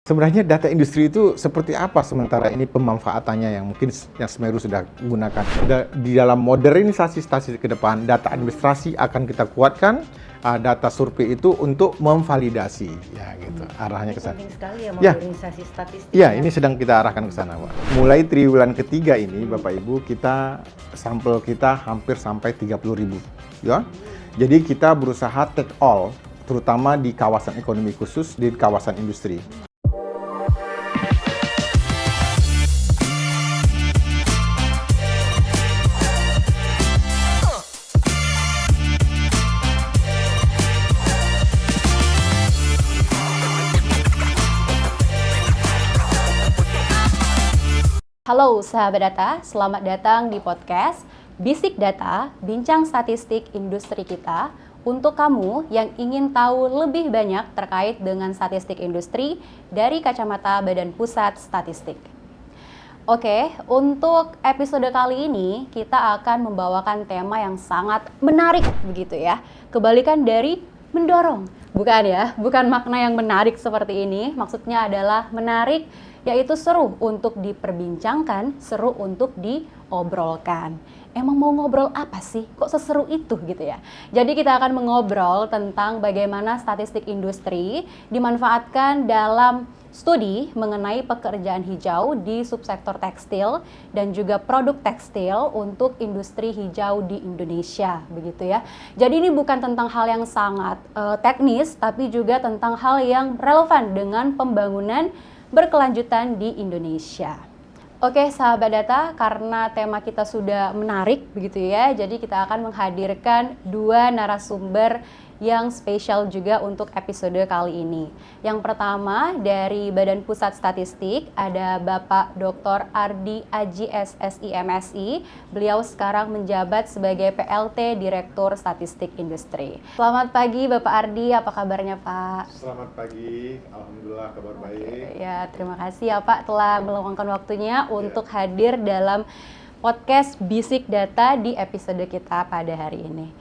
Sebenarnya data industri itu seperti apa sementara ini pemanfaatannya yang mungkin yang Semeru sudah gunakan. Di dalam modernisasi stasiun ke depan, data administrasi akan kita kuatkan, data survei itu untuk memvalidasi, ya gitu. Arahnya ke sana. Penting sekali ya Ya. modernisasi statistik. Ya, ini sedang kita arahkan ke sana, Pak. Mulai triwulan ketiga ini, Bapak Ibu, kita sampel kita hampir sampai 30.000, ya. Jadi kita berusaha take all, terutama di kawasan ekonomi khusus, di kawasan industri. Halo sahabat data, selamat datang di podcast Bisik Data, Bincang Statistik Industri kita untuk kamu yang ingin tahu lebih banyak terkait dengan statistik industri dari kacamata Badan Pusat Statistik. Oke, untuk episode kali ini kita akan membawakan tema yang sangat menarik begitu ya. Kebalikan dari mendorong. Bukan ya, bukan makna yang menarik seperti ini. Maksudnya adalah menarik, yaitu seru untuk diperbincangkan, seru untuk diobrolkan. Emang mau ngobrol apa sih? Kok seseru itu gitu ya? Jadi kita akan mengobrol tentang bagaimana statistik industri dimanfaatkan dalam studi mengenai pekerjaan hijau di subsektor tekstil dan juga produk tekstil untuk industri hijau di Indonesia, begitu ya. Jadi ini bukan tentang hal yang sangat teknis, tapi juga tentang hal yang relevan dengan pembangunan berkelanjutan di Indonesia. Oke sahabat data, karena tema kita sudah menarik begitu ya, jadi kita akan menghadirkan dua narasumber yang spesial juga untuk episode kali ini. Yang pertama dari Badan Pusat Statistik ada Bapak Dr. Ardi Aji SSI MSI. Beliau sekarang menjabat sebagai PLT Direktur Statistik Industri. Selamat pagi Bapak Ardi, apa kabarnya Pak? Selamat pagi, alhamdulillah kabar baik. Ya, terima kasih ya Pak telah meluangkan waktunya untuk hadir dalam podcast Bisik Data di episode kita pada hari ini.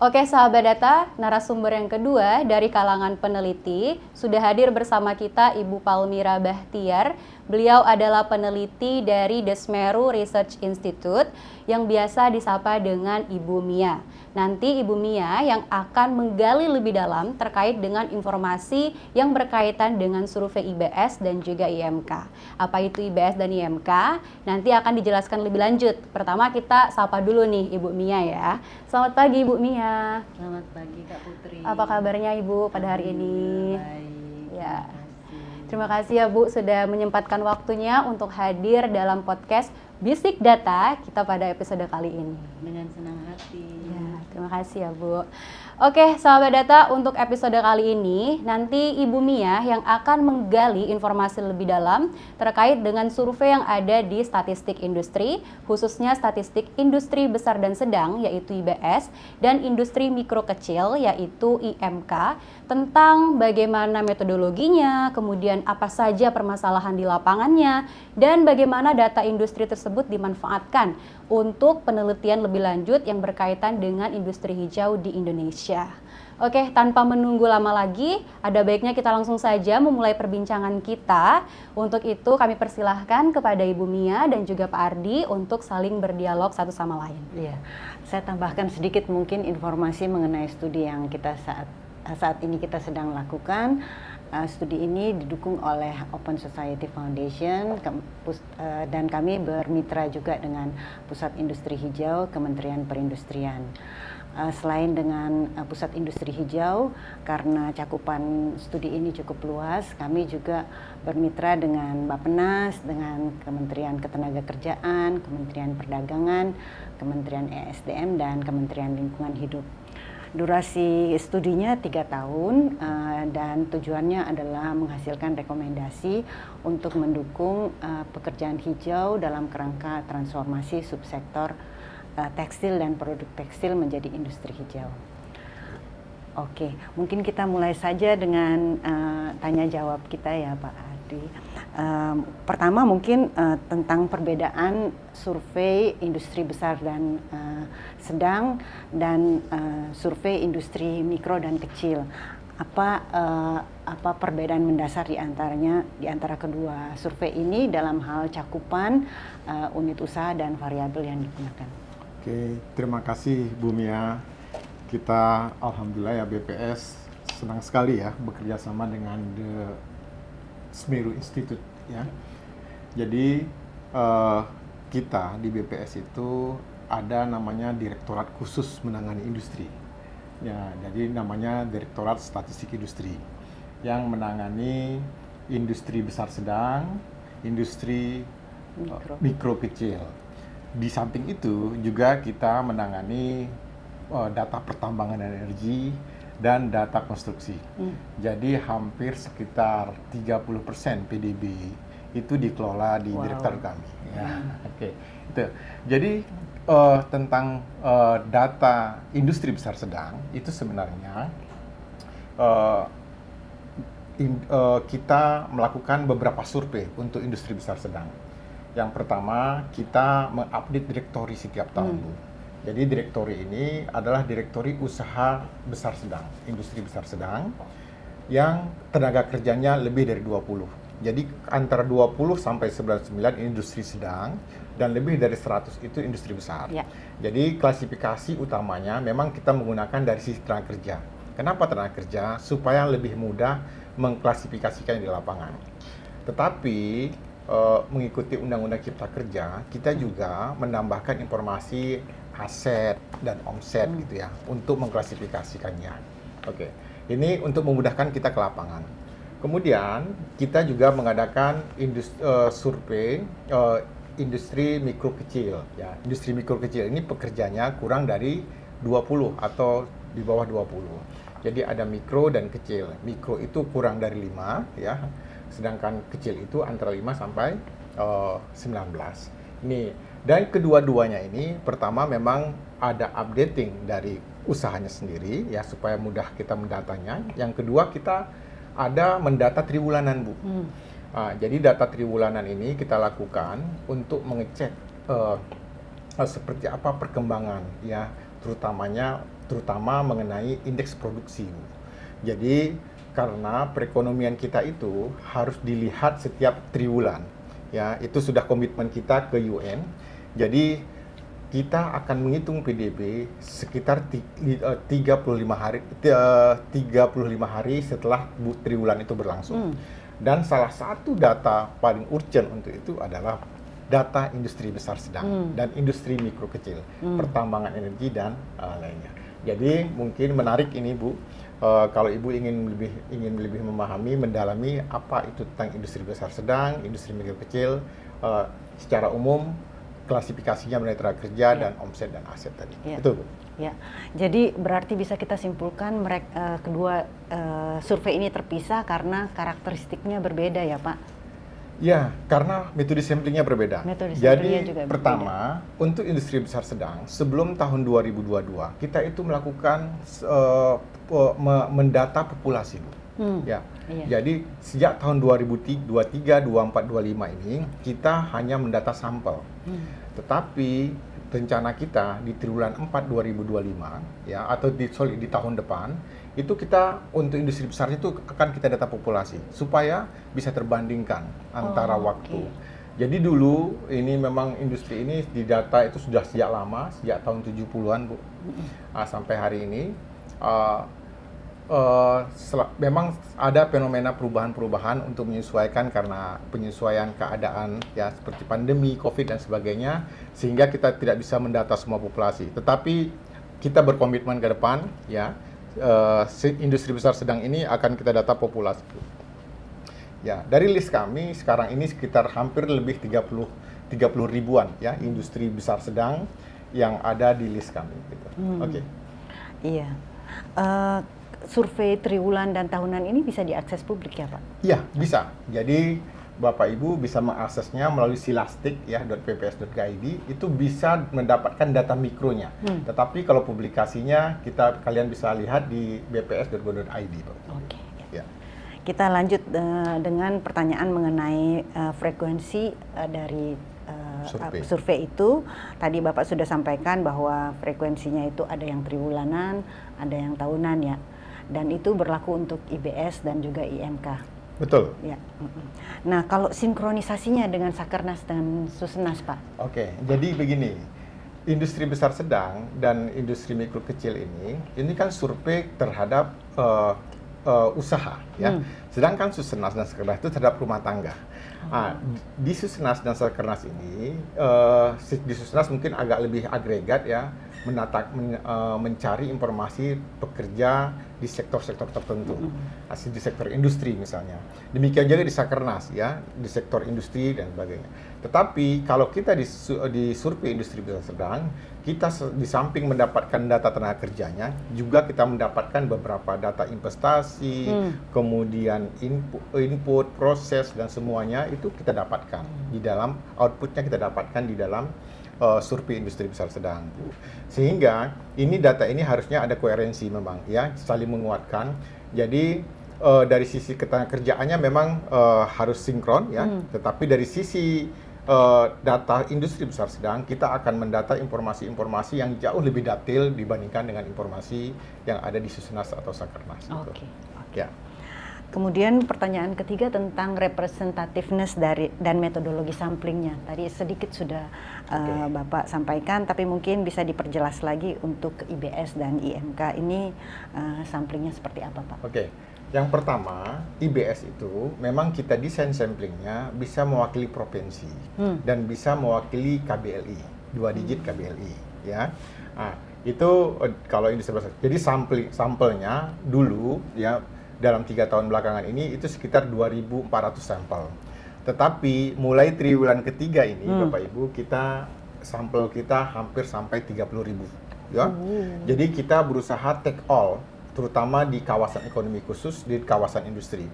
Oke sahabat data, narasumber yang kedua dari kalangan peneliti sudah hadir bersama kita Ibu Palmira Bahtiar. Beliau adalah peneliti dari The Semeru Research Institute yang biasa disapa dengan Ibu Mia. Nanti Ibu Mia yang akan menggali lebih dalam terkait dengan informasi yang berkaitan dengan survei IBS dan juga IMK. Apa itu IBS dan IMK? Nanti akan dijelaskan lebih lanjut. Pertama kita sapa dulu nih Ibu Mia ya. Selamat pagi Ibu Mia. Selamat pagi Kak Putri. Apa kabarnya Ibu pada hari ini? Baik. Ya. Terima kasih ya Bu sudah menyempatkan waktunya untuk hadir dalam podcast Bisik Data kita pada episode kali ini. Dengan senang hati. Ya, terima kasih ya Bu. Oke, sahabat data, untuk episode kali ini nanti Ibu Mia yang akan menggali informasi lebih dalam terkait dengan survei yang ada di statistik industri, khususnya statistik industri besar dan sedang yaitu IBS dan industri mikro kecil yaitu IMK, tentang bagaimana metodologinya, kemudian apa saja permasalahan di lapangannya, dan bagaimana data industri tersebut dimanfaatkan untuk penelitian lebih lanjut yang berkaitan dengan industri hijau di Indonesia. Oke, tanpa menunggu lama lagi, ada baiknya kita langsung saja memulai perbincangan kita. Untuk itu kami persilahkan kepada Ibu Mia dan juga Pak Ardi untuk saling berdialog satu sama lain. Iya, saya tambahkan sedikit mungkin informasi mengenai studi yang kita saat ini kita sedang lakukan. Studi ini didukung oleh Open Society Foundation dan kami bermitra juga dengan Pusat Industri Hijau Kementerian Perindustrian. Selain dengan Pusat Industri Hijau, karena cakupan studi ini cukup luas, kami juga bermitra dengan Bappenas, dengan Kementerian Ketenagakerjaan, Kementerian Perdagangan, Kementerian ESDM, dan Kementerian Lingkungan Hidup. Durasi studinya 3 tahun dan tujuannya adalah menghasilkan rekomendasi untuk mendukung pekerjaan hijau dalam kerangka transformasi subsektor tekstil dan produk tekstil menjadi industri hijau. Oke, mungkin kita mulai saja dengan tanya jawab kita ya Pak Ardi. Pertama mungkin tentang perbedaan survei industri besar dan sedang dan survei industri mikro dan kecil. apa perbedaan mendasar di antara kedua survei ini dalam hal cakupan unit usaha dan variabel yang digunakan. Oke, terima kasih Bu Mia. Kita alhamdulillah ya BPS senang sekali ya bekerja sama dengan The Semeru Institute ya. Jadi kita di BPS itu ada namanya Direktorat Khusus Menangani Industri. Ya, jadi namanya Direktorat Statistik Industri yang menangani industri besar sedang, industri mikro kecil. Di samping itu juga kita menangani data pertambangan energi dan data konstruksi. Jadi hampir sekitar 30% PDB itu dikelola di direktorat kami. Ya, oke. Itu. Jadi tentang data industri besar sedang itu sebenarnya kita melakukan beberapa survei untuk industri besar sedang. Yang pertama, kita mengupdate direktori setiap tahun, Bu. Jadi direktori ini adalah direktori usaha besar sedang, industri besar sedang yang tenaga kerjanya lebih dari 20. Jadi antara 20 sampai 99 industri sedang dan lebih dari 100 itu industri besar. Ya. Jadi klasifikasi utamanya memang kita menggunakan dari sisi tenaga kerja. Kenapa tenaga kerja? Supaya lebih mudah mengklasifikasikan di lapangan. Tetapi mengikuti Undang-Undang Cipta Kerja, kita juga menambahkan informasi aset dan omset gitu ya untuk mengklasifikasikannya. Oke. Ini untuk memudahkan kita ke lapangan. Kemudian kita juga mengadakan survei industri mikro kecil ya. Industri mikro kecil ini pekerjanya kurang dari 20 atau di bawah 20. Jadi ada mikro dan kecil. Mikro itu kurang dari 5 ya. Sedangkan kecil itu antara 5 sampai 19. Ini dan kedua-duanya ini pertama memang ada updating dari usahanya sendiri ya supaya mudah kita mendatanya. Yang kedua kita ada mendata triwulanan, Bu. Jadi data triwulanan ini kita lakukan untuk mengecek seperti apa perkembangan ya, terutama mengenai indeks produksi, Bu. Jadi karena perekonomian kita itu harus dilihat setiap triwulan ya, itu sudah komitmen kita ke UN. Jadi kita akan menghitung PDB sekitar 35 hari setelah triwulan itu berlangsung. Dan salah satu data paling urgent untuk itu adalah data industri besar sedang dan industri mikro kecil, pertambangan energi dan lainnya. Jadi mungkin menarik ini, Bu, kalau Ibu ingin lebih memahami, mendalami apa itu tentang industri besar sedang, industri mikro kecil, secara umum klasifikasinya mengenai tenaga kerja dan omset dan aset tadi. Itu, Bu. Ya, jadi berarti bisa kita simpulkan kedua survei ini terpisah karena karakteristiknya berbeda ya, Pak? Ya, karena metode samplingnya berbeda. Jadi juga pertama, untuk industri besar sedang, sebelum tahun 2022, kita itu melakukan mendata populasi, Bu. Ya. Iya. Jadi sejak tahun 2023, 24, 25 ini kita hanya mendata sampel. Tetapi rencana kita di triwulan 4 2025 ya atau di tahun depan itu kita untuk industri besar itu akan kita data populasi supaya bisa terbandingkan antara waktu. Jadi dulu ini memang industri ini didata itu sudah sejak lama, sejak tahun 70-an, Bu. Sampai hari ini memang ada fenomena perubahan-perubahan untuk menyesuaikan karena penyesuaian keadaan ya seperti pandemi, Covid dan sebagainya, sehingga kita tidak bisa mendata semua populasi. Tetapi kita berkomitmen ke depan ya, industri besar sedang ini akan kita data populasi. Ya, dari list kami sekarang ini sekitar hampir lebih 30 ribuan ya industri besar sedang yang ada di list kami gitu. Oke. Iya. Survei triwulan dan tahunan ini bisa diakses publik ya, Pak? Iya, bisa. Jadi Bapak Ibu bisa mengaksesnya melalui silastik ya .bps.go.id, itu bisa mendapatkan data mikronya. Tetapi kalau publikasinya kalian bisa lihat di bps.go.id, Pak. Oke. Ya. Kita lanjut dengan pertanyaan mengenai frekuensi dari survei itu. Tadi Bapak sudah sampaikan bahwa frekuensinya itu ada yang triwulanan, ada yang tahunan ya. dan itu berlaku untuk IBS dan juga IMK. Betul. Ya. Nah, kalau sinkronisasinya dengan Sakernas dan Susenas, Pak? Oke, jadi begini, industri besar sedang dan industri mikro kecil ini kan survei terhadap usaha, ya. Sedangkan Susenas dan Sakernas itu terhadap rumah tangga. Nah, di Susenas dan Sakernas ini, di Susenas mungkin agak lebih agregat, ya, mencari informasi pekerja di sektor-sektor tertentu, di sektor industri misalnya. Demikian juga di Sakernas, ya, di sektor industri dan sebagainya. Tetapi kalau kita di survei industri besar sedang, kita di samping mendapatkan data tenaga kerjanya, juga kita mendapatkan beberapa data investasi, kemudian input, proses, dan semuanya itu kita dapatkan di dalam outputnya, kita dapatkan di dalam survei industri besar sedang. Sehingga data ini harusnya ada koherensi memang, ya, saling menguatkan. Jadi dari sisi ketenagakerjaannya memang harus sinkron, ya. Tetapi dari sisi data industri besar sedang, kita akan mendata informasi-informasi yang jauh lebih detail dibandingkan dengan informasi yang ada di Susenas atau Sakernas. Oke. Ya. Kemudian pertanyaan ketiga tentang representativeness dan metodologi samplingnya. Tadi sedikit sudah Bapak sampaikan, tapi mungkin bisa diperjelas lagi untuk IBS dan IMK ini samplingnya seperti apa, Pak? Oke. Yang pertama, IBS itu memang kita desain samplingnya bisa mewakili provinsi dan bisa mewakili KBLI, 2 digit KBLI, ya. Nah, itu kalau industri besar. Jadi sampelnya dulu, ya, dalam 3 tahun belakangan ini itu sekitar 2.400 sampel. Tetapi mulai triwulan ketiga ini, Bapak Ibu, sampel kita hampir sampai 30.000, ya. Jadi kita berusaha take all, terutama di kawasan ekonomi khusus, di kawasan industri.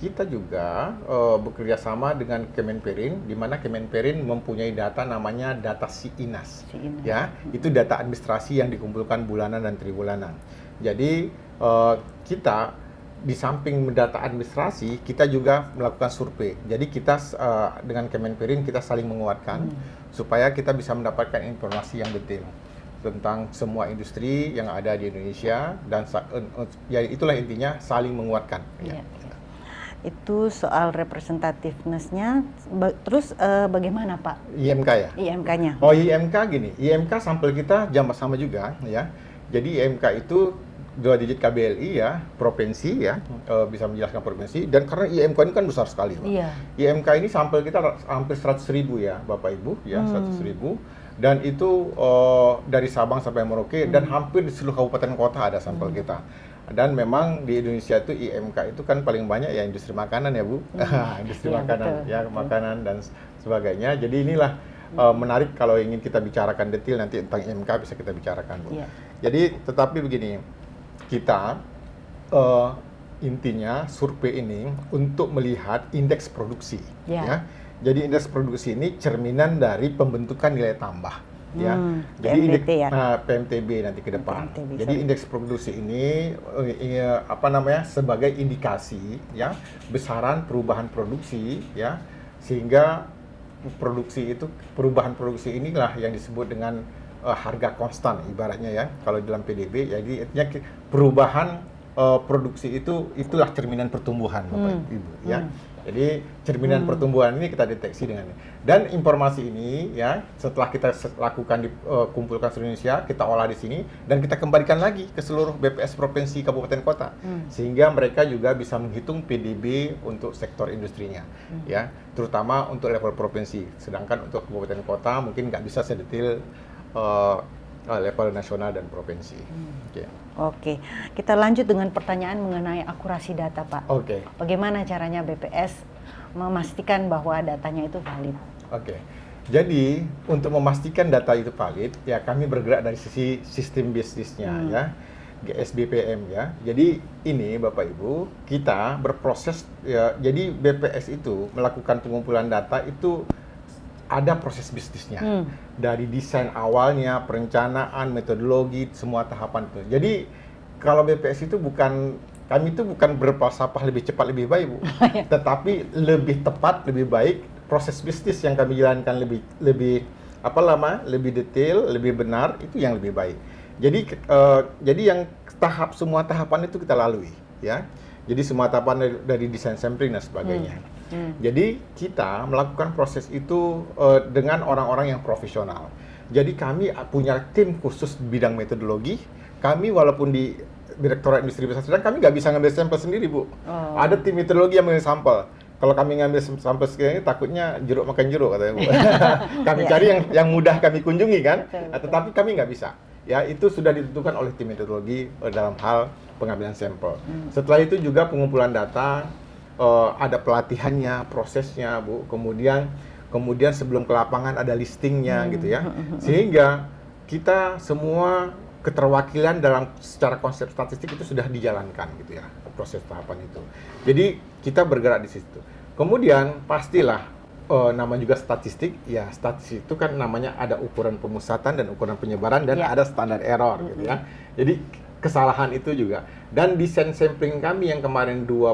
Kita juga bekerja sama dengan Kemenperin, di mana Kemenperin mempunyai data namanya data SIINAS. Ya, itu data administrasi yang dikumpulkan bulanan dan triwulanan. Jadi kita di samping mendata administrasi, kita juga melakukan survei. Jadi kita dengan Kemenperin kita saling menguatkan supaya kita bisa mendapatkan informasi yang detail tentang semua industri yang ada di Indonesia, dan ya itulah intinya, saling menguatkan. Ya. Itu soal representativeness-nya. Terus bagaimana, Pak? IMK, ya? IMK-nya. Oh, IMK gini, IMK sampel kita sama juga, ya. Jadi IMK itu 2 digit KBLI, ya, provinsi, ya, bisa menjelaskan provinsi, dan karena IMK ini kan besar sekali, Pak. Iya. IMK ini sampel kita hampir 100.000, ya, Bapak Ibu, ya, 100.000. Dan itu dari Sabang sampai Merauke, dan hampir di seluruh kabupaten kota ada sampel kita. Dan memang di Indonesia itu IMK itu kan paling banyak ya industri makanan, ya, Bu. Industri makanan, betul. Ya, makanan dan sebagainya. Jadi inilah menarik kalau ingin kita bicarakan detail nanti tentang IMK bisa kita bicarakan, Bu. Yeah. Jadi tetapi begini, kita intinya survei ini untuk melihat indeks produksi, ya. Jadi indeks produksi ini cerminan dari pembentukan nilai tambah, ya. Jadi indeks PMTB nanti ke depan. PMTB, jadi indeks produksi ini sebagai indikasi, ya, besaran perubahan produksi, ya, sehingga perubahan produksi inilah yang disebut dengan harga konstan ibaratnya, ya, kalau dalam PDB. Jadi artinya perubahan produksi itulah cerminan pertumbuhan, Bapak Ibu, ya. Jadi cerminan pertumbuhan ini kita deteksi dengan ini. Dan informasi ini, ya, setelah kita lakukan kumpulkan seluruh Indonesia, kita olah di sini dan kita kembalikan lagi ke seluruh BPS provinsi, kabupaten, kota, sehingga mereka juga bisa menghitung PDB untuk sektor industrinya, ya, terutama untuk level provinsi. Sedangkan untuk kabupaten kota mungkin nggak bisa sedetail level nasional dan provinsi. Oke, kita lanjut dengan pertanyaan mengenai akurasi data, Pak. Oke. Bagaimana caranya BPS memastikan bahwa datanya itu valid? Oke. Jadi untuk memastikan data itu valid, ya, kami bergerak dari sisi sistem bisnisnya, ya, GSBPM, ya. Jadi ini, Bapak Ibu, kita berproses, ya. Jadi BPS itu melakukan pengumpulan data itu ada proses bisnisnya, dari desain awalnya, perencanaan, metodologi, semua tahapan itu. Jadi kalau BPS itu kami itu bukan berfalsafah lebih cepat lebih baik, Bu, tetapi lebih tepat lebih baik. Proses bisnis yang kami jalankan lebih detail, lebih benar, itu yang lebih baik. Jadi yang semua tahapan itu kita lalui, ya. Jadi semua tahapan dari desain sampling dan sebagainya. Jadi kita melakukan proses itu dengan orang-orang yang profesional. Jadi kami punya tim khusus bidang metodologi. Kami walaupun di Direktorat Industri Besar Sedang, kami nggak bisa ngambil sampel sendiri, Bu. Ada tim metodologi yang mengambil sampel. Kalau kami ngambil sampel sekian ini, takutnya jeruk makan jeruk, katanya, Bu. Kami cari yang mudah kami kunjungi, kan? Betul. Tetapi kami nggak bisa. Ya, itu sudah ditentukan oleh tim metodologi dalam hal pengambilan sampel. Setelah itu juga pengumpulan data, ada pelatihannya, prosesnya, Bu. Kemudian sebelum ke lapangan ada listingnya, gitu ya. Sehingga kita semua keterwakilan dalam secara konsep statistik itu sudah dijalankan, gitu ya, proses tahapan itu. Jadi kita bergerak di situ. Kemudian pastilah nama juga statistik, ya statistik itu kan namanya ada ukuran pemusatan dan ukuran penyebaran dan ada standar error, gitu ya. Jadi kesalahan itu juga. Dan desain sampling kami yang kemarin 30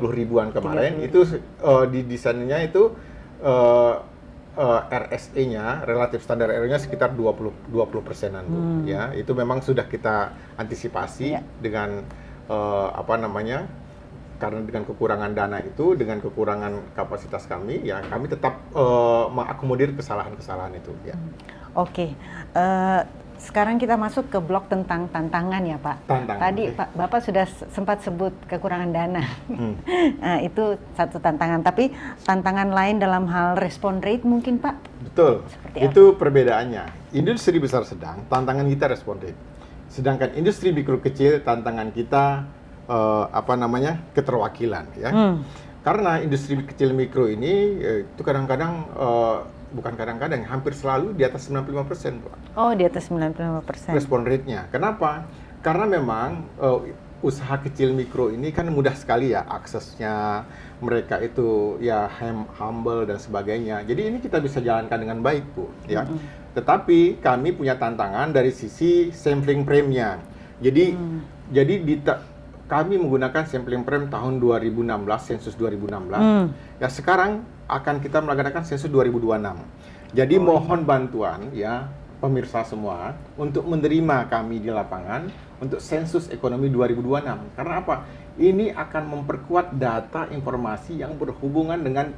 ribuan kemarin, itu di desainnya itu RSE-nya, relatif standar error-nya sekitar 20%-an, Bu. Ya, itu memang sudah kita antisipasi dengan karena dengan kekurangan dana itu, dengan kekurangan kapasitas kami, ya kami tetap mengakomodir kesalahan-kesalahan itu, ya. Oke. Sekarang kita masuk ke blok tentang tantangan, ya, Pak. Tantangan. Tadi Bapak sudah sempat sebut kekurangan dana. Nah, itu satu tantangan. Tapi tantangan lain dalam hal respon rate mungkin, Pak? Betul. Seperti Itu perbedaannya. Industri besar sedang, tantangan kita respon rate. Sedangkan industri mikro kecil, tantangan kita keterwakilan, ya. Karena industri kecil mikro ini itu kadang-kadang bukan kadang-kadang, hampir selalu di atas 95%, Pak. Oh, di atas 95%. Respon rate-nya. Kenapa? Karena memang usaha kecil mikro ini kan mudah sekali ya aksesnya, mereka itu ya humble dan sebagainya. Jadi ini kita bisa jalankan dengan baik, Bu, ya. Tetapi kami punya tantangan dari sisi sampling frame-nya. Jadi kami menggunakan sampling frame tahun 2016, sensus 2016. Ya sekarang akan kita melaksanakan sensus 2026. Jadi mohon bantuan ya pemirsa semua untuk menerima kami di lapangan untuk sensus ekonomi 2026. Karena apa? Ini akan memperkuat data informasi yang berhubungan dengan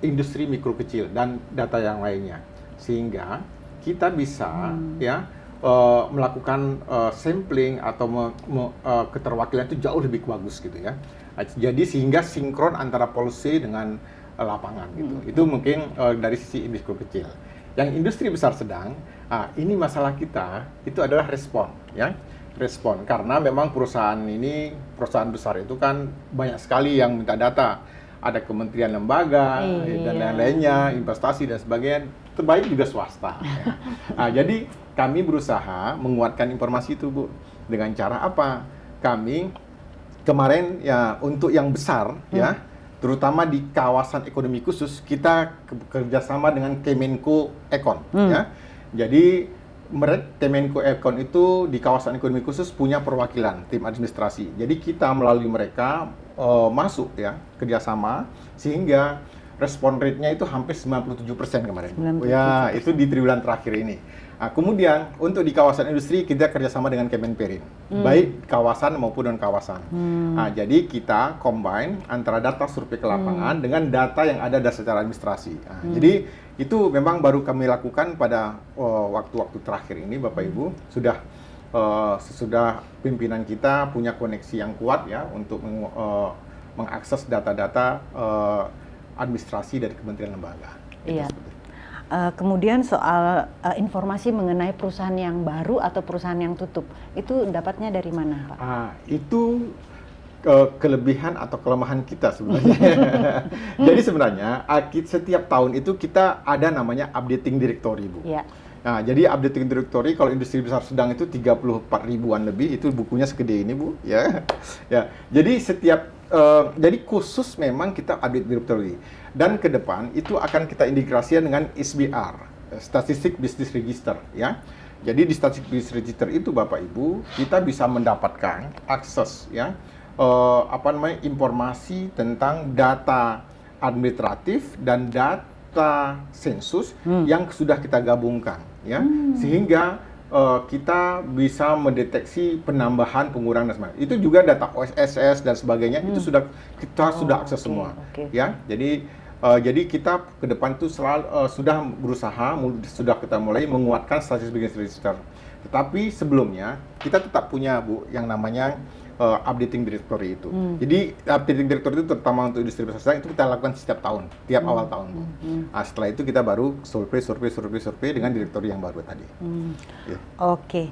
industri mikro kecil dan data yang lainnya. Sehingga kita bisa melakukan sampling atau keterwakilan itu jauh lebih bagus, gitu ya. Jadi sehingga sinkron antara policy dengan lapangan, gitu. Itu mungkin dari sisi industri kecil. Yang industri besar sedang, ini masalah kita itu adalah respon, ya. Respon karena memang perusahaan besar itu kan banyak sekali yang minta data. Ada kementerian lembaga dan lain-lainnya, investasi dan sebagainya, terbaik juga swasta. Ya. Jadi kami berusaha menguatkan informasi itu, Bu. Dengan cara apa? Kami kemarin ya untuk yang besar ya, terutama di kawasan ekonomi khusus, kita kerjasama dengan Kemenko Ekon. Ya. Jadi Kemenko Ekon itu di kawasan ekonomi khusus punya perwakilan tim administrasi. Jadi kita melalui mereka masuk ya kerjasama sehingga respon rate-nya itu hampir 97% kemarin. 97%. Ya, itu di triwulan terakhir ini. Nah, kemudian untuk di kawasan industri kita kerjasama dengan Kemenperin, baik kawasan maupun non kawasan. Nah, jadi kita combine antara data survei ke lapangan dengan data yang ada secara administrasi. Nah, jadi itu memang baru kami lakukan pada waktu-waktu terakhir ini, Bapak Ibu. Sesudah pimpinan kita punya koneksi yang kuat ya untuk mengakses data-data administrasi dari kementerian lembaga. Iya. Kemudian soal informasi mengenai perusahaan yang baru atau perusahaan yang tutup, itu dapatnya dari mana, Pak? Itu kelebihan atau kelemahan kita sebenarnya. Jadi sebenarnya setiap tahun itu kita ada namanya updating directory, Bu. Iya. Nah, jadi updating directory kalau industri besar sedang itu 34 ribuan lebih, itu bukunya segede ini, Bu, ya. Ya. Jadi jadi khusus memang kita update directory. Dan ke depan itu akan kita integrasikan dengan SBR, Statistik Business Register, ya. Jadi di Statistik Business Register itu Bapak Ibu, kita bisa mendapatkan akses ya informasi tentang data administratif dan data sensus yang sudah kita gabungkan. ya, sehingga kita bisa mendeteksi penambahan, pengurangan dan sebagainya. Itu juga data OSS dan sebagainya itu sudah kita sudah akses semua, ya. Jadi kita ke depan itu selalu sudah berusaha, sudah kita mulai menguatkan statistik register. Tetapi sebelumnya kita tetap punya Bu yang namanya updating directory itu. Jadi updating directory itu terutama untuk industri besar sedang itu kita lakukan setiap tahun, tiap awal tahun. Nah, setelah itu kita baru survei dengan directory yang baru tadi. Ya. Oke,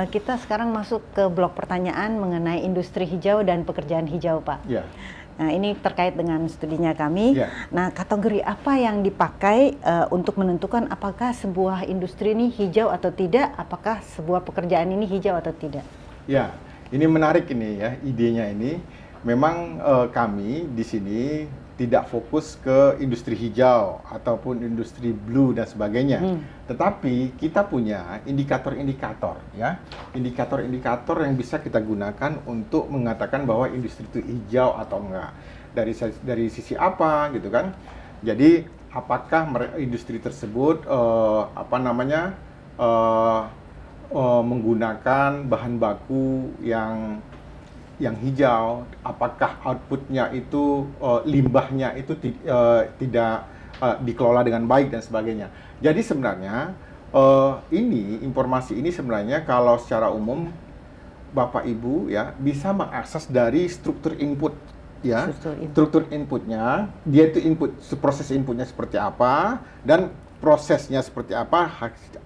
kita sekarang masuk ke blok pertanyaan mengenai industri hijau dan pekerjaan hijau, Pak. Ya. Nah, ini terkait dengan studinya kami. Ya. Nah, kategori apa yang dipakai untuk menentukan apakah sebuah industri ini hijau atau tidak, apakah sebuah pekerjaan ini hijau atau tidak? Ya. Ini menarik ini ya, idenya ini. Memang kami di sini tidak fokus ke industri hijau ataupun industri blue dan sebagainya. Tetapi kita punya indikator-indikator ya. Indikator-indikator yang bisa kita gunakan untuk mengatakan bahwa industri itu hijau atau enggak. Dari sisi apa gitu kan. Jadi apakah industri tersebut menggunakan bahan baku yang hijau, apakah outputnya itu limbahnya itu tidak dikelola dengan baik dan sebagainya. Jadi sebenarnya informasi ini sebenarnya kalau secara umum Bapak Ibu ya bisa mengakses dari struktur input ya, struktur inputnya, dia itu proses inputnya seperti apa dan prosesnya seperti apa,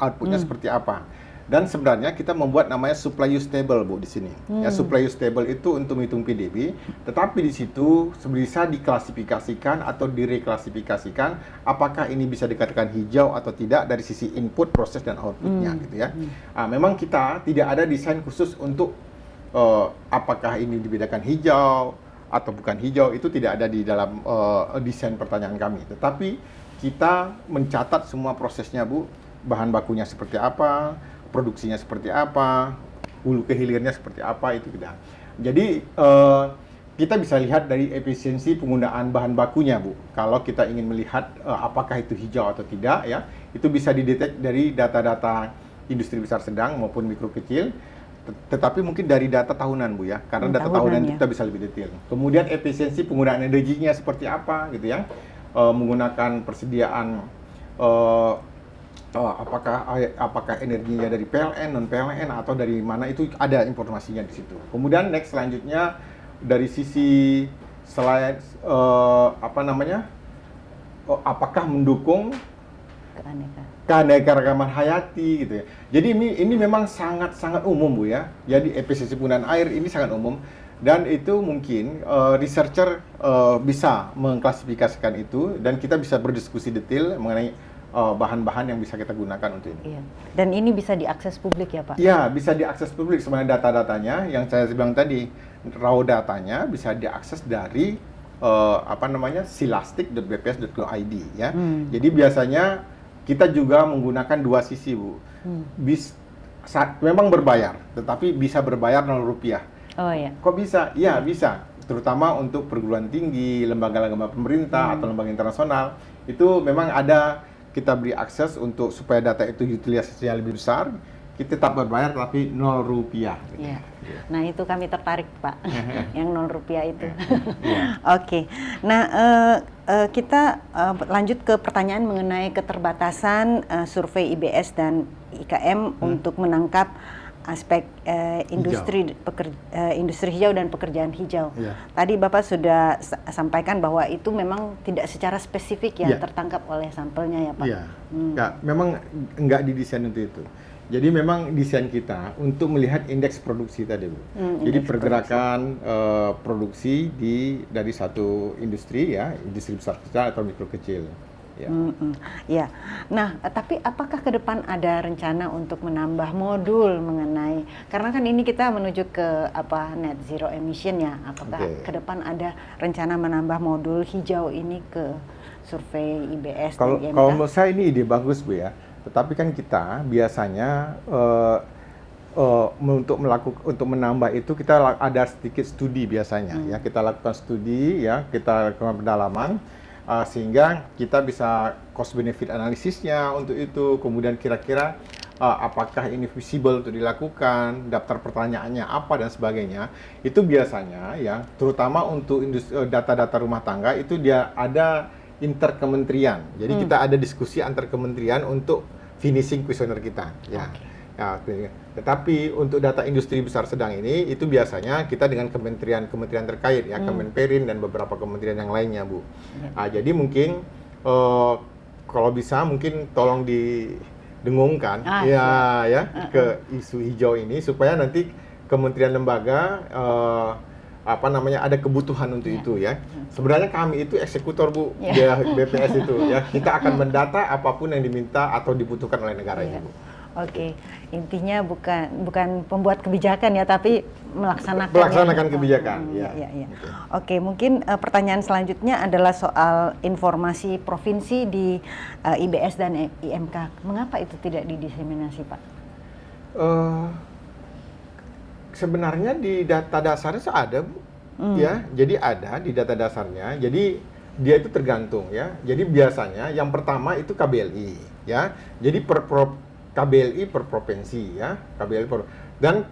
outputnya seperti apa. Dan sebenarnya kita membuat namanya supply use table Bu di sini. Ya, supply use table itu untuk menghitung PDB, tetapi di situ bisa diklasifikasikan atau direklasifikasikan apakah ini bisa dikatakan hijau atau tidak dari sisi input, proses dan outputnya gitu ya. Memang kita tidak ada desain khusus untuk apakah ini dibedakan hijau atau bukan hijau, itu tidak ada di dalam desain pertanyaan kami. Tetapi kita mencatat semua prosesnya Bu, bahan bakunya seperti apa, produksinya seperti apa, hulu ke hilirnya seperti apa, itu tidak. Jadi kita bisa lihat dari efisiensi penggunaan bahan bakunya Bu. Kalau kita ingin melihat apakah itu hijau atau tidak ya, itu bisa didetek dari data-data industri besar sedang maupun mikro kecil. Tetapi mungkin dari data tahunan Bu ya, karena data tahunan itu kita bisa lebih detail. Kemudian efisiensi penggunaan energinya seperti apa gitu ya, menggunakan persediaan apakah energinya dari PLN, non PLN atau dari mana, itu ada informasinya di situ. Kemudian next selanjutnya dari sisi selain apakah mendukung keanekaragaman hayati gitu ya. Jadi ini memang sangat umum Bu ya. Jadi efisiensi penggunaan air ini sangat umum dan itu mungkin researcher bisa mengklasifikasikan itu dan kita bisa berdiskusi detail mengenai bahan-bahan yang bisa kita gunakan untuk ini. Iya. Dan ini bisa diakses publik ya Pak? Iya, bisa diakses publik. Sebenarnya data-datanya yang saya bilang tadi, raw datanya bisa diakses dari silastik.bps.go.id ya. Jadi biasanya kita juga menggunakan dua sisi Bu. Memang berbayar, tetapi bisa berbayar Rp0. Oh iya. Kok bisa? Iya bisa. Terutama untuk perguruan tinggi, lembaga-lembaga pemerintah atau lembaga internasional, itu memang ada. Kita beri akses untuk supaya data itu utilisasinya lebih besar, kita tetap berbayar tapi Rp0. Iya. Nah itu kami tertarik Pak, yang Rp0 itu. Oke. Nah kita lanjut ke pertanyaan mengenai keterbatasan survei IBS dan IKM untuk menangkap aspek industri hijau dan pekerjaan hijau. Tadi Bapak sudah sampaikan bahwa itu memang tidak secara spesifik ya tertangkap oleh sampelnya ya Pak. Iya. Memang enggak didesain untuk itu. Jadi memang desain kita untuk melihat indeks produksi tadi Bu. Jadi pergerakan produksi dari satu industri ya, industri besar atau mikro kecil. Ya. Ya. Nah, tapi apakah ke depan ada rencana untuk menambah modul mengenai, karena kan ini kita menuju ke net zero emission ya. Apakah ke depan ada rencana menambah modul hijau ini ke survei IBS dan IMK? Kalau menurut saya ini ide bagus Bu ya. Tetapi kan kita biasanya untuk menambah itu kita ada sedikit studi biasanya ya. Kita lakukan studi ya, kita lakukan pendalaman. sehingga kita bisa cost benefit analisisnya untuk itu, kemudian kira-kira apakah ini visible untuk dilakukan, daftar pertanyaannya apa dan sebagainya. Itu biasanya ya, terutama untuk data-data rumah tangga itu dia ada interkementerian. Jadi kita ada diskusi antar kementerian untuk finishing kuesioner kita ya. Ya, tetapi untuk data industri besar sedang ini itu biasanya kita dengan kementerian terkait ya, Kemenperin dan beberapa kementerian yang lainnya, Bu. Jadi mungkin kalau bisa mungkin tolong didengungkan ke isu hijau ini supaya nanti kementerian lembaga ada kebutuhan untuk itu ya. Sebenarnya kami itu eksekutor, Bu, ya BPS itu ya. Kita akan mendata apapun yang diminta atau dibutuhkan oleh negara ini, Bu. Oke, intinya bukan pembuat kebijakan ya, tapi melaksanakan kebijakan. Oke, mungkin pertanyaan selanjutnya adalah soal informasi provinsi di IBS dan IMK. Mengapa itu tidak didiseminasi, Pak? Sebenarnya di data dasarnya ada, Bu. Ya, jadi ada di data dasarnya. Jadi dia itu tergantung ya. Jadi biasanya yang pertama itu KBLI ya. Jadi KBLI per provinsi ya, dan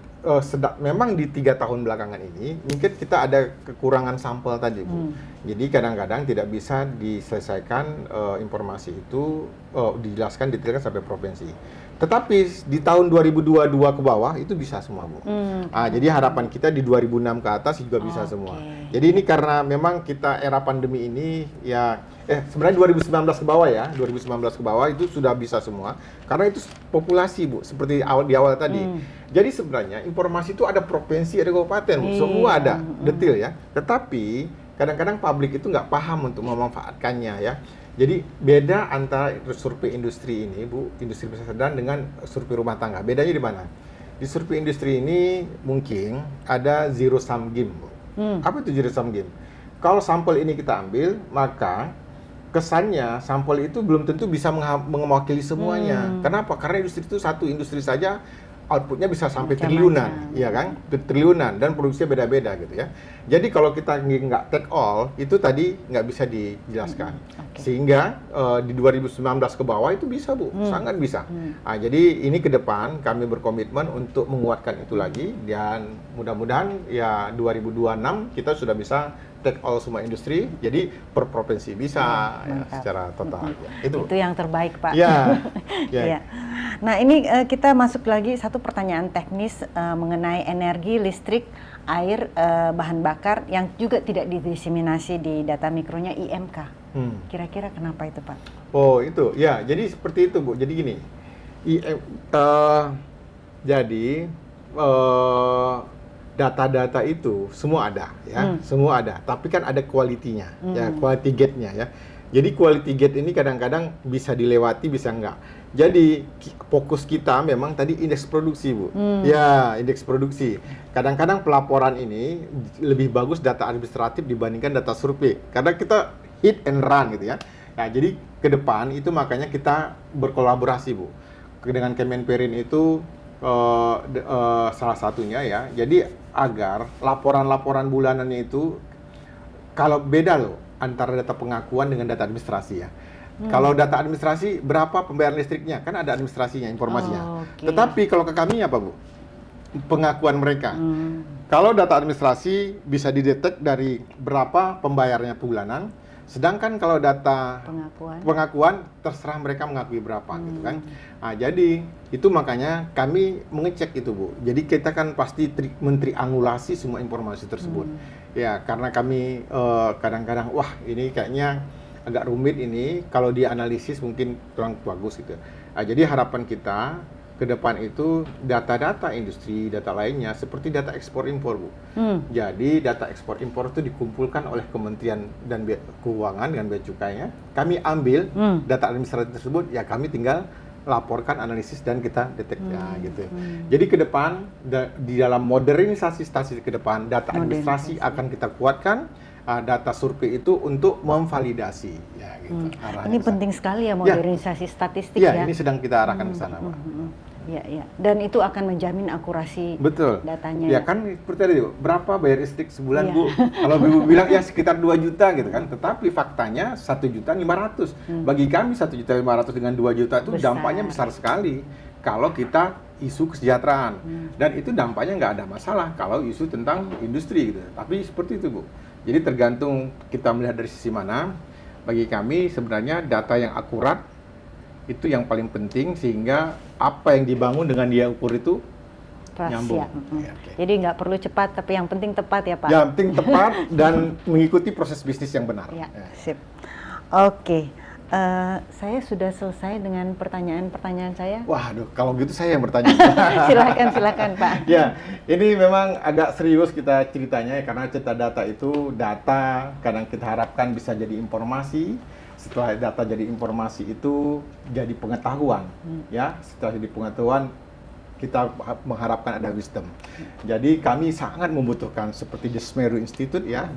memang di 3 tahun belakangan ini mungkin kita ada kekurangan sampel tadi, Bu. Jadi kadang-kadang tidak bisa diselesaikan informasi itu dijelaskan detailkan sampai provinsi. Tetapi di tahun 2022 ke bawah itu bisa semua, Bu. Jadi harapan kita di 2006 ke atas juga bisa semua. Jadi ini karena memang kita era pandemi ini ya sebenarnya 2019 ke bawah ya, 2019 ke bawah itu sudah bisa semua karena itu populasi, Bu, seperti di awal tadi. Jadi sebenarnya informasi itu ada provinsi, ada kabupaten, Bu. Semua ada detail ya. Tetapi kadang-kadang publik itu nggak paham untuk memanfaatkannya ya. Jadi beda antara survei industri ini, Bu, industri besar sedang dengan survei rumah tangga. Bedanya di mana? Di survei industri ini mungkin ada zero sum game, Bu. Apa itu zero sum game? Kalau sampel ini kita ambil, maka kesannya sampel itu belum tentu bisa mewakili semuanya. Kenapa? Karena industri itu satu industri saja outputnya bisa sampai triliunan, ya kan? Triliunan dan produksinya beda-beda gitu ya. Jadi kalau kita nggak take all, itu tadi nggak bisa dijelaskan. Sehingga di 2019 ke bawah itu bisa, Bu, sangat bisa. Jadi ini ke depan kami berkomitmen untuk menguatkan itu lagi dan mudah-mudahan ya 2026 kita sudah bisa take all semua industri, jadi per provinsi bisa ya, secara total. Itu yang terbaik, Pak. Ya. Nah ini kita masuk lagi satu pertanyaan teknis mengenai energi, listrik, air, bahan bakar yang juga tidak didiseminasi di data mikronya IMK. Kira-kira kenapa itu, Pak? Oh itu, ya jadi seperti itu, Bu. Jadi gini, data-data itu semua ada ya, semua ada. Tapi kan ada quality-nya, ya, quality gate-nya ya. Jadi quality gate ini kadang-kadang bisa dilewati, bisa enggak. Jadi fokus kita memang tadi indeks produksi, Bu. Ya, indeks produksi. Kadang-kadang pelaporan ini lebih bagus data administratif dibandingkan data survei. Karena kita hit and run gitu ya. Nah, jadi ke depan itu makanya kita berkolaborasi, Bu. Dengan Kemenperin itu salah satunya ya. Jadi agar laporan-laporan bulanannya itu kalau beda loh antara data pengakuan dengan data administrasi ya. Kalau data administrasi berapa pembayaran listriknya kan ada administrasinya, informasinya. Tetapi kalau ke kami apa, Bu? Pengakuan mereka. Kalau data administrasi bisa didetek dari berapa pembayarnya bulanan. Sedangkan kalau data pengakuan terserah mereka mengakui berapa gitu kan. Nah, jadi itu makanya kami mengecek itu, Bu. Jadi kita kan pasti mentriangulasi semua informasi tersebut. Ya, karena kami kadang-kadang wah ini kayaknya agak rumit ini, kalau dianalisis mungkin kurang bagus gitu. Nah, jadi harapan kita ke depan itu data-data industri, data lainnya seperti data ekspor impor, Bu. Jadi data ekspor impor itu dikumpulkan oleh Kementerian dan Keuangan dengan bea cukainya. Kami ambil data administratif tersebut, ya kami tinggal laporkan, analisis dan kita detek ya gitu. Jadi ke depan di dalam modernisasi statistik ke depan data administrasi akan kita kuatkan. Data survei itu untuk memvalidasi ya gitu. Ini penting sekali ya modernisasi statistik ya. Ini sedang kita arahkan ke sana, Pak. ya. Dan itu akan menjamin akurasi Betul. datanya. Ya kan seperti tadi, berapa bayar listrik sebulan, Iya. Bu? Kalau Ibu bilang ya sekitar 2 juta gitu kan. Tetapi faktanya 1.500.000. Bagi kami 1.500.000 dengan 2 juta itu Besar. dampaknya besar sekali. Kalau kita isu kesejahteraan. Dan itu dampaknya nggak ada masalah kalau isu tentang industri gitu. Tapi seperti itu, Bu. Jadi tergantung kita melihat dari sisi mana. Bagi kami sebenarnya data yang akurat itu yang paling penting, sehingga apa yang dibangun dengan dia ukur itu Pas, nyambung. ya. Ya, oke. Jadi nggak perlu cepat, tapi yang penting tepat ya Pak. Yang penting tepat dan mengikuti proses bisnis yang benar. Ya, Ya. sip. Oke, saya sudah selesai dengan pertanyaan-pertanyaan saya. Waduh, kalau gitu saya yang bertanya. Silakan Pak. Ya, ini memang agak serius kita ceritanya ya, karena cerita data itu data kadang kita harapkan bisa jadi informasi. Setelah data jadi informasi itu jadi pengetahuan, ya. Setelah jadi pengetahuan kita mengharapkan ada wisdom. Jadi kami sangat membutuhkan seperti The Semeru Institute ya,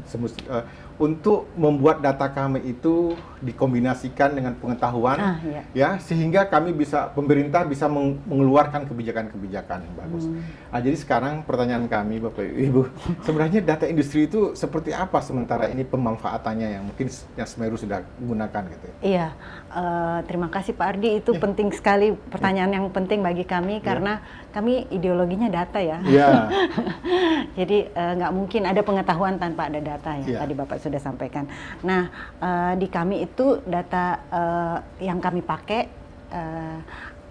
untuk membuat data kami itu dikombinasikan dengan pengetahuan, iya. ya, sehingga kami bisa, pemerintah bisa mengeluarkan kebijakan-kebijakan yang bagus. Nah, jadi sekarang pertanyaan kami Bapak Ibu, sebenarnya data industri itu seperti apa sementara ini pemanfaatannya yang mungkin yang Semeru sudah gunakan gitu? Iya, terima kasih Pak Ardi, itu penting sekali, pertanyaan yang penting bagi kami karena kami ideologinya data ya. Iya. Jadi nggak mungkin ada pengetahuan tanpa ada data ya. Iya. Tadi Bapak sudah sampaikan. Nah, di kami itu data yang kami pakai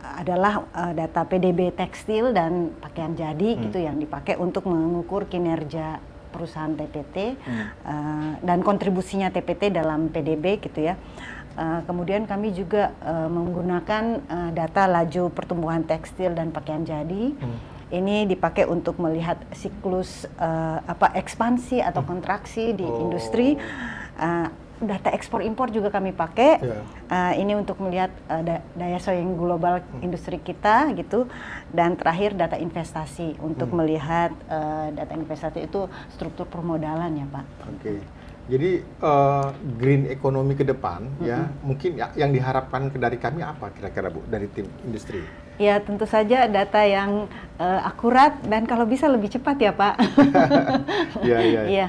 adalah data PDB tekstil dan pakaian jadi gitu yang dipakai untuk mengukur kinerja perusahaan TPT dan kontribusinya TPT dalam PDB gitu ya. Kemudian kami juga menggunakan data laju pertumbuhan tekstil dan pakaian jadi. Ini dipakai untuk melihat siklus ekspansi atau kontraksi di industri. Data ekspor impor juga kami pakai. Ini untuk melihat daya saing global industri kita gitu. Dan terakhir data investasi untuk melihat data investasi itu struktur permodalan ya Pak. Oke. Jadi green economy ke depan ya, mungkin yang diharapkan dari kami apa kira-kira Bu dari tim industri? Ya tentu saja data yang akurat dan kalau bisa lebih cepat ya Pak. Iya,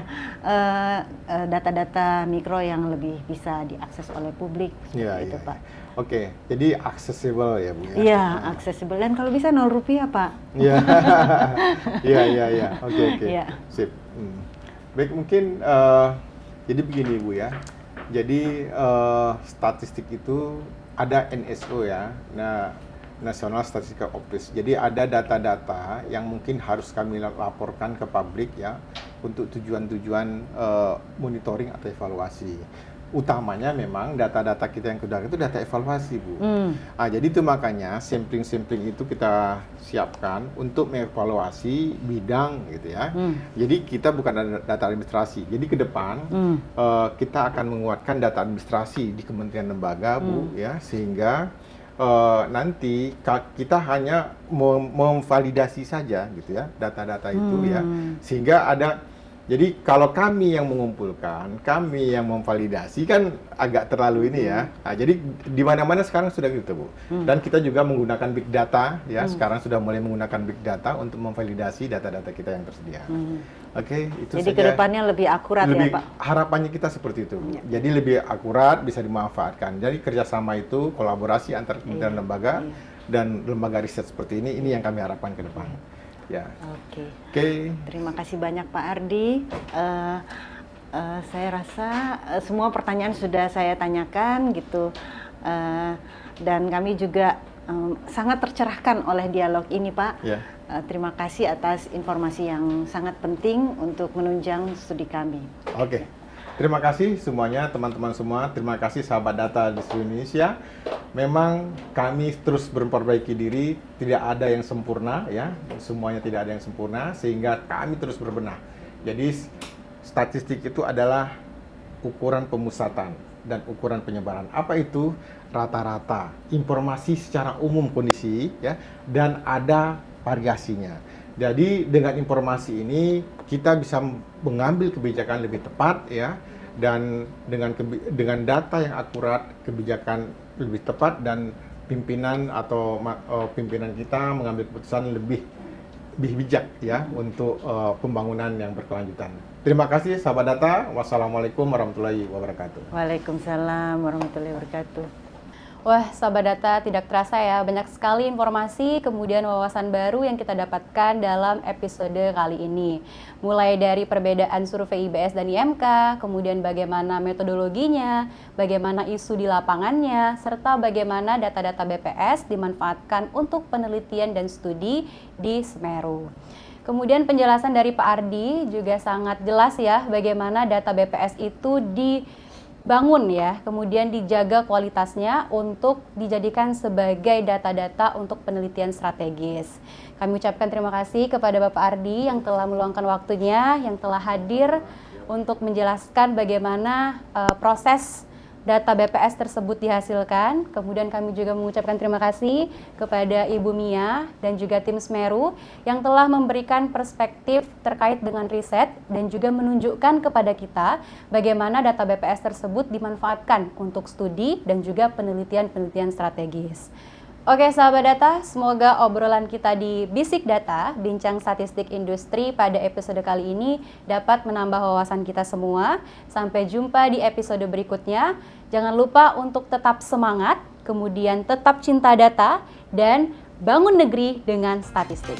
data-data mikro yang lebih bisa diakses oleh publik itu Pak. Oke, jadi accessible ya Bu ya? Iya, accessible dan kalau bisa Rp0 Pak. Iya, iya. Oke. Iya. Sip. Baik, mungkin jadi begini Bu ya. Jadi statistik itu ada NSO ya. Nah, National Statistical Office. Jadi ada data-data yang mungkin harus kami laporkan ke publik ya untuk tujuan-tujuan monitoring atau evaluasi. Utamanya memang data-data kita yang kedua itu data evaluasi Bu. Jadi itu makanya sampling-sampling itu kita siapkan untuk mengevaluasi bidang gitu ya. Jadi kita bukan data administrasi. Jadi ke depan kita akan menguatkan data administrasi di kementerian lembaga Bu ya, sehingga nanti kita hanya memvalidasi saja gitu ya data-data itu ya, sehingga ada. Jadi kalau kami yang mengumpulkan, kami yang memvalidasi kan agak terlalu ini ya. Nah, jadi di mana-mana sekarang sudah gitu Bu. Dan kita juga menggunakan big data ya. Sekarang sudah mulai menggunakan big data untuk memvalidasi data-data kita yang tersedia. Oke, itu jadi saja. kedepannya lebih akurat ya Pak. Harapannya kita seperti itu Bu. Jadi lebih akurat, bisa dimanfaatkan. Jadi kerjasama itu kolaborasi antar kementerian lembaga dan lembaga riset seperti ini yang kami harapkan ke depan. Ya. Oke. Terima kasih banyak Pak Ardi. Saya rasa semua pertanyaan sudah saya tanyakan gitu, dan kami juga sangat tercerahkan oleh dialog ini Pak. Terima kasih atas informasi yang sangat penting untuk menunjang studi kami. Oke. Terima kasih semuanya, teman-teman semua. Terima kasih sahabat data di seluruh Indonesia. Memang kami terus memperbaiki diri, tidak ada yang sempurna ya. Semuanya tidak ada yang sempurna, sehingga kami terus berbenah. Jadi statistik itu adalah ukuran pemusatan dan ukuran penyebaran. Apa itu? Rata-rata, informasi secara umum kondisi ya, dan ada variasinya. Jadi dengan informasi ini kita bisa mengambil kebijakan lebih tepat ya, dan dengan data yang akurat kebijakan lebih tepat dan pimpinan atau pimpinan kita mengambil keputusan lebih bijak ya untuk pembangunan yang berkelanjutan. Terima kasih sahabat data. Wassalamualaikum warahmatullahi wabarakatuh. Waalaikumsalam warahmatullahi wabarakatuh. Wah, sahabat data, tidak terasa ya, banyak sekali informasi kemudian wawasan baru yang kita dapatkan dalam episode kali ini. Mulai dari perbedaan survei IBS dan IMK, kemudian bagaimana metodologinya, bagaimana isu di lapangannya, serta bagaimana data-data BPS dimanfaatkan untuk penelitian dan studi di Semeru. Kemudian penjelasan dari Pak Ardi juga sangat jelas ya, bagaimana data BPS itu dibangun ya, kemudian dijaga kualitasnya untuk dijadikan sebagai data-data untuk penelitian strategis. Kami ucapkan terima kasih kepada Bapak Ardi yang telah meluangkan waktunya, yang telah hadir untuk menjelaskan bagaimana proses data BPS tersebut dihasilkan. Kemudian kami juga mengucapkan terima kasih kepada Ibu Mia dan juga tim Semeru yang telah memberikan perspektif terkait dengan riset dan juga menunjukkan kepada kita bagaimana data BPS tersebut dimanfaatkan untuk studi dan juga penelitian-penelitian strategis. Oke sahabat data, semoga obrolan kita di Bisik Data, Bincang Statistik Industri pada episode kali ini dapat menambah wawasan kita semua. Sampai jumpa di episode berikutnya. Jangan lupa untuk tetap semangat, kemudian tetap cinta data, dan bangun negeri dengan statistik.